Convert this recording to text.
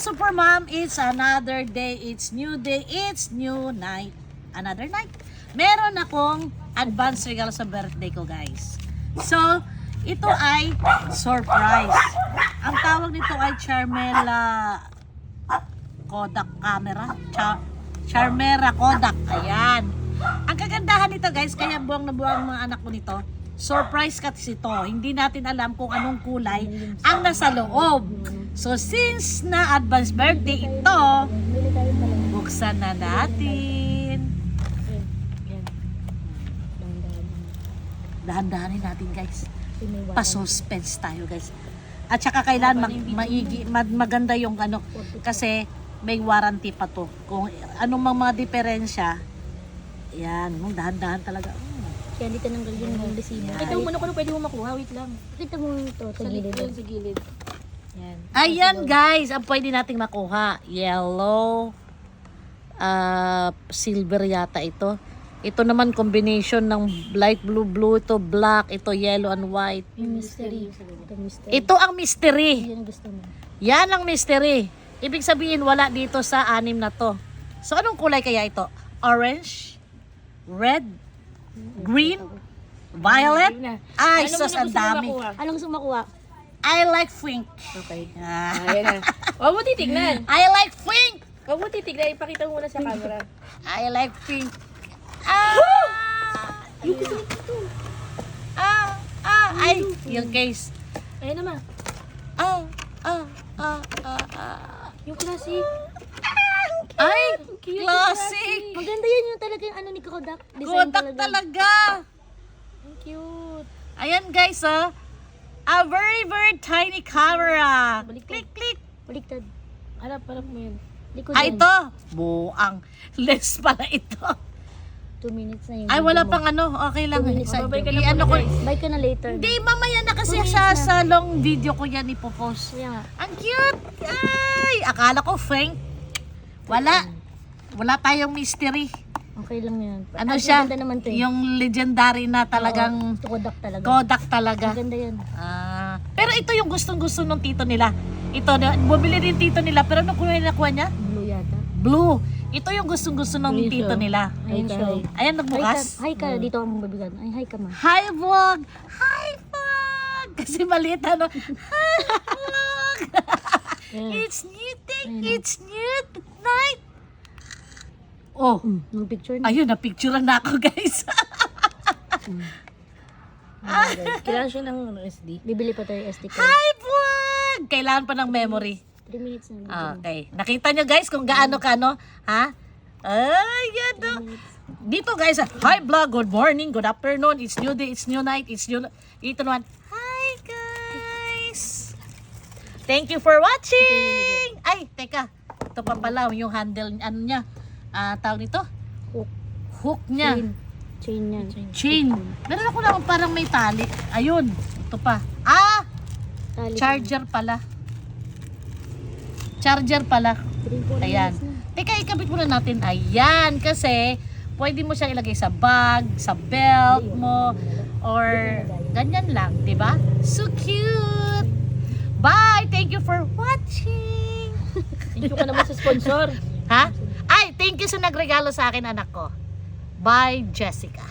Super Mom, it's another day, it's new day, it's new night. Another night. Meron akong advance regalo sa birthday ko, guys. So, ito ay surprise. Ang tawag nito ay Charmela Kodak camera. Charmera Kodak. Ayan. Ang kagandahan nito, guys, kaya buwang na buwang mga anak ko nito. Surprise kasi ito. Hindi natin alam kung anong kulay ang nasa loob. So, since na advance birthday ito, buksan na natin. Dahan-dahanin natin, guys. Pa-suspense tayo, guys. At saka kailan maganda yung ano, kasi may warranty pa to. Kung anong mga diferensya, yan, dahan-dahan talaga. Kaya hindi tinanggal yung resibo. Ito mo muna kung pwede mo makuha. Wait lang. Kita mo ito sa gilid. Sa gilid. Yan. Ayan, guys, ang pwede nating makuha. Yellow, silver yata ito. Ito naman combination ng light blue, ito black, ito yellow and white. Mystery. Ito ang mystery. Yan ang gusto mo. Yan ang mystery. Ibig sabihin wala dito sa anim na to. So anong kulay kaya ito? Orange, red, green, violet. Ay, sus, ang dami. Anong gusto mo makuha? I like pink. Okay. Ayan na. Huwag mo titignan. I like pink. Huwag mo titignan. Ipakita mo muna sa camera. I like pink. Yung gusto nito. Ay, yung case. Ayan naman. Yung classic. Ay, Cute, classic. Maganda yan yung talaga yung ano ni Kodak. Design Kodak talaga. Ang cute. Ayan, guys, oh. A very, very tiny camera. Baliktad. Click. Baliktad. Harap mo yun. Likod Ay, yan. ito. Buang. Less pala ito. 2 minutes na yun. Ay, wala pang ano. Okay lang. 2 minutes. Babay ka na Ano muna, ko. guys. Buy ka na later. Hindi, mamaya na kasi 2 minutes sa long video ko yan ipopost. Kaya nga. Ang cute. Ay, akala ko Frank. Wala. Wala tayong mystery. Okay lang yan. Ano Ang siya? Ganda naman to. Yung legendary na talagang Oo, Kodak talaga. Kodak talaga. Maganda yan. Pero ito yung gustong-gusto ng tito nila. Ito, bumili din tito nila. Pero ano kulay na kuha niya? Blue yata. Blue. Ito yung gustong-gusto ng tito nila. Ayun siya. Ayan, nagbukas. Hi ka. Dito ako mabibigan. Ay, hi ka ma. Hi, vlog! Hi, vlog! Kasi maliit ano. Hi, vlog! It's new day. It's new night. Oh, Nung picture na. ayun, na-picturean na ako, guys. Kailangan siya ng SD. Bibili pa tayo SD card. Hi, vlog! Kailangan pa ng memory. 3 minutes na. Okay. Nakita nyo, guys, kung gaano ka, no? Ha? Ay, yan, no? Dito, guys, hi, vlog. Good morning, good afternoon. It's new day, it's new night, it's new... Ito naman. Hi, guys! Thank you for watching! Ay, teka. Ito pa pala, yung handle, ano niya? Tawag nito? Hook. Hook niya. Chain yan. Chain. Meron ako naman parang may tali. Ayun. Ito pa. Tali. Charger pala. Charger pala. 3-4 Ayan. minutes na. Teka, ikabit muna natin. Ayan. Kasi, pwede mo siyang ilagay sa bag, sa belt mo, or ganyan lang. Diba? So cute! Bye! Thank you for watching! Thank you ka naman sa sponsor. Ha? Ay, thank you sa nagregalo sa akin, anak ko. Bye, Jessica.